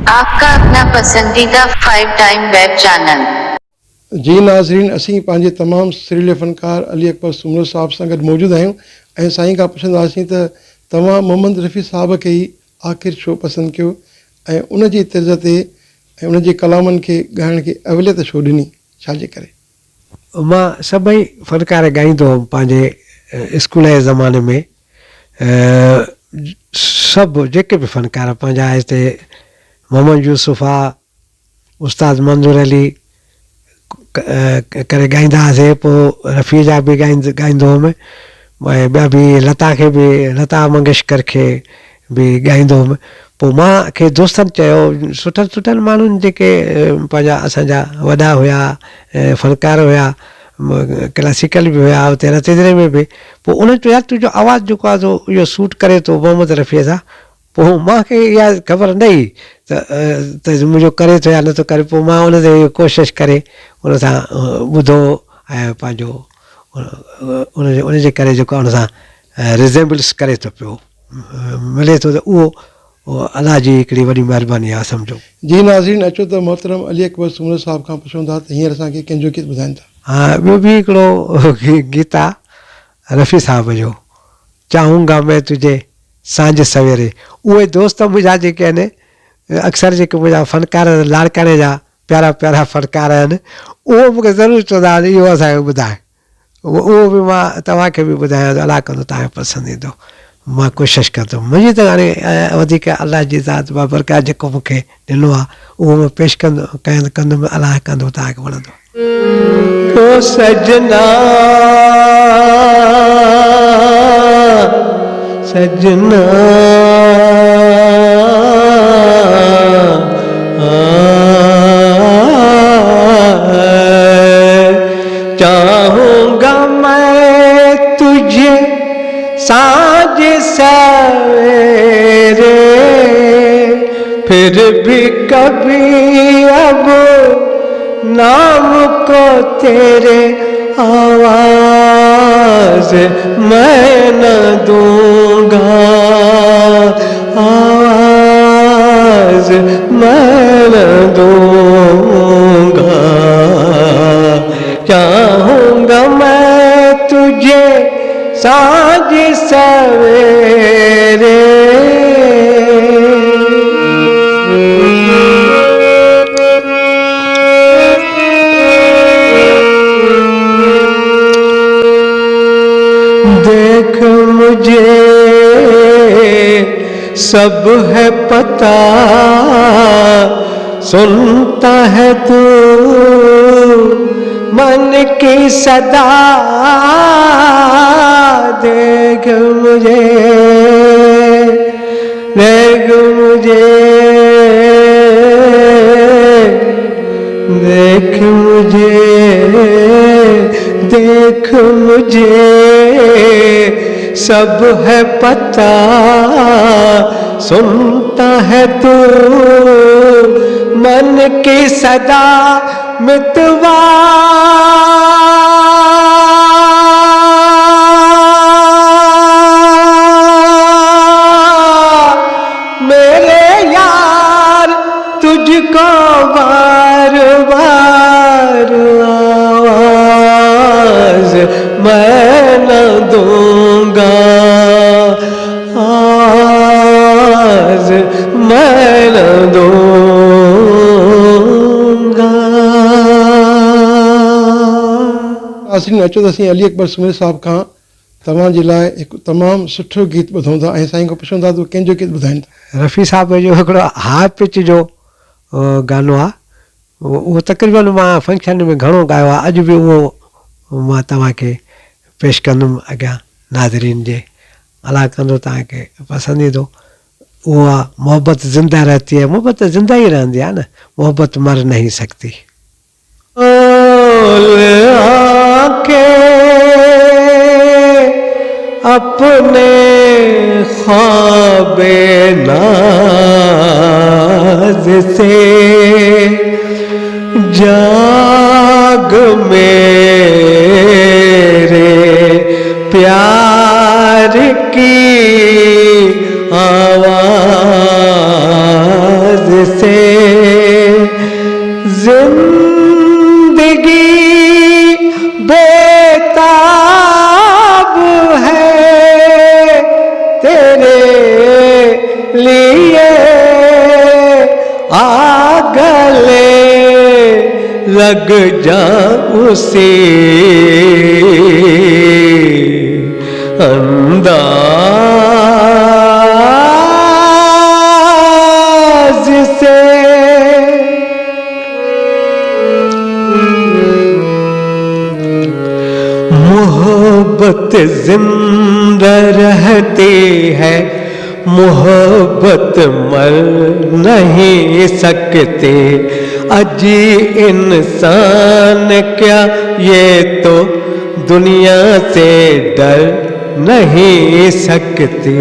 आपका अपना पसंदीदा 5 टाइम वेब चैनल। जी नाज़रीन, असीं पंहिंजे तमामु सुरीले फ़नकार अली अकबर सुमरो साहब सां गॾु मौजूदु आहियूं ऐं साईं खां पुछंदासीं त तव्हां मोहम्मद रफ़ी साहब खे ई आख़िर छो पसंदि कयो ऐं उन जी तर्ज़ ते ऐं उन जे कलामनि खे ॻाइण खे अवलियत छो ॾिनी, छाजे करे? मां सभई फ़नकार ॻाईंदो हुउमि पंहिंजे स्कूल जे ज़माने में। सभु जेके बि फ़नकार पंहिंजा हिते मोहम्मद यूसुफ आहे, उस्ताद मंज़ूर अली करे ॻाईंदा हुआसीं। पोइ रफ़ी जा बि ॻाईंदो हुउमि ऐं ॿिया बि लता मंगेशकर खे बि ॻाईंदो हुउमि। पोइ मूंखे दोस्तनि चयो, सुठनि सुठनि माण्हुनि जेके पंहिंजा असांजा वॾा हुआ फ़नकार हुआ, क्लासिकल बि हुआ हुते रतेजरे में बि, पोइ उन्हनि चयो यार तुंहिंजो आवाज़ु जेको आहे इहो सूट करे थो मोहम्मद रफ़ीअ सां। पोइ मूंखे इहा ख़बर न हुई त मुंहिंजो करे थो या नथो करे। पोइ मां उन ते कोशिशि करे उन सां ॿुधो ऐं पंहिंजो उनजे करे जेको आहे उन सां रिज़ेम्बल्स करे थो पियो, मिले थो, त उहो अलाह जी हिकिड़ी वॾी महिरबानी आहे सम्झो। जी नाज़रीन, अचो त मोहतरम अली अकबर सुमरो साहब खां पुछूं था त हींअर असांखे कंहिंजो गीत ॿुधाइनि था। हा, ॿियो बि हिकिड़ो गीत आहे रफ़ी साहब जो, चाहूंगा मैं तुझे सांझ सवेरे। उहे दोस्त मुंहिंजा जेके आहिनि, अक्सर जेके मुंहिंजा फ़नकार लाड़काणे जा प्यारा प्यारा फ़नकार आहिनि, उहो मूंखे ज़रूरु चवंदा आहिनि इहो असांखे ॿुधाए। उहो बि मां तव्हांखे बि ॿुधायां थो, अलाह कंदो तव्हांखे पसंदि ईंदो। मां कोशिशि कंदुमि, मुंहिंजी त हाणे वधीक अलाह जी ज़ात बाबरकात जेको मूंखे ॾिनो आहे उहो मां पेश कंदुमि, अलाह कंदो तव्हांखे वणंदो। ओ सजना सजना चाहूंगा मैं तुझे सांझ सवेरे, फिर भी कभी अब नाम को तेरे आवाज मैं न दूंगा, आवाज मैं न दूंगा। चाहूंगा मैं तुझे सांझ सवेरे, देख मुझे सब है पता, सुनता है तू मन की सदा। देख मुझे, देख मुझे, देख मुझे, देख मुझे सब है पता, सुनता है तू मन की सदा। मितवा मेरे यार तुझको बार बार आवाज मैं न दूंगा, आवाज मैं न दूंगा। नाज़रीन, अचो त असीं अली अकबर सुमरो साहब खां तव्हांजे लाइ हिकु तमामु सुठो गीत ॿुधूं था ऐं साईं खां पुछूं था त कंहिंजो गीत ॿुधाइनि था। रफ़ी साहब जो हिकिड़ो हाई पिच जो गानो आहे, उहो तक़रीबन मां फंक्शन में घणो ॻायो आहे। अॼु बि उहो मां तव्हांखे पेश कंदुमि अॻियां नाज़रीन जे, अलाह कंदो तव्हांखे पसंदि ईंदो। उहो आहे मोहब्बत ज़िंदा रहती है। मोहब्बत ज़िंदा ई रहंदी आहे न, मोहब्बत मर नहीं सकती। अपने ख्वाबे नाज से जाग मेरे प्यार की आवाज से लिए आ गले लग जाऊं उसी अंदाज से। मोहब्बत जिंदा रहती है, मोहब्बत मर नहीं सकते। अजी इंसान क्या ये तो दुनिया से डर नहीं सकते।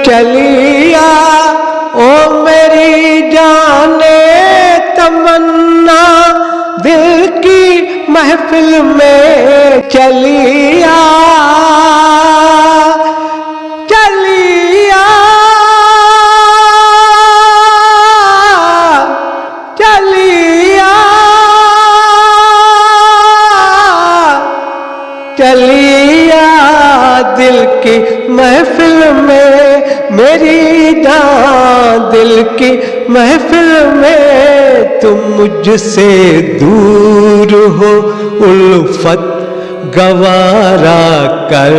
चलिया ओ मेरी जाने तमन्ना, दिल की महफिल में चलिया, चलिया, चलिया, चलिया दिल की महफिल में, मेरी जान दिल की महफिल में। तुम मुझसे दूर हो उल्फत गवारा कर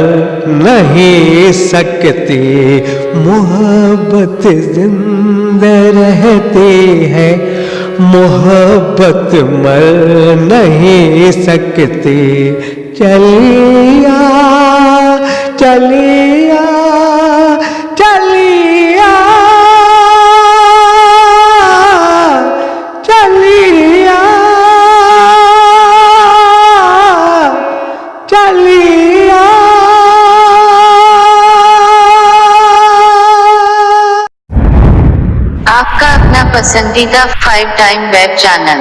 नहीं सकती। मोहब्बत जिंदा रहती है, मोहब्बत मर नहीं सकती। चलिया, चलिया, चलिया, चलिया, चलिया। आपका अपना पसंदीदा 5 टाइम वेब चैनल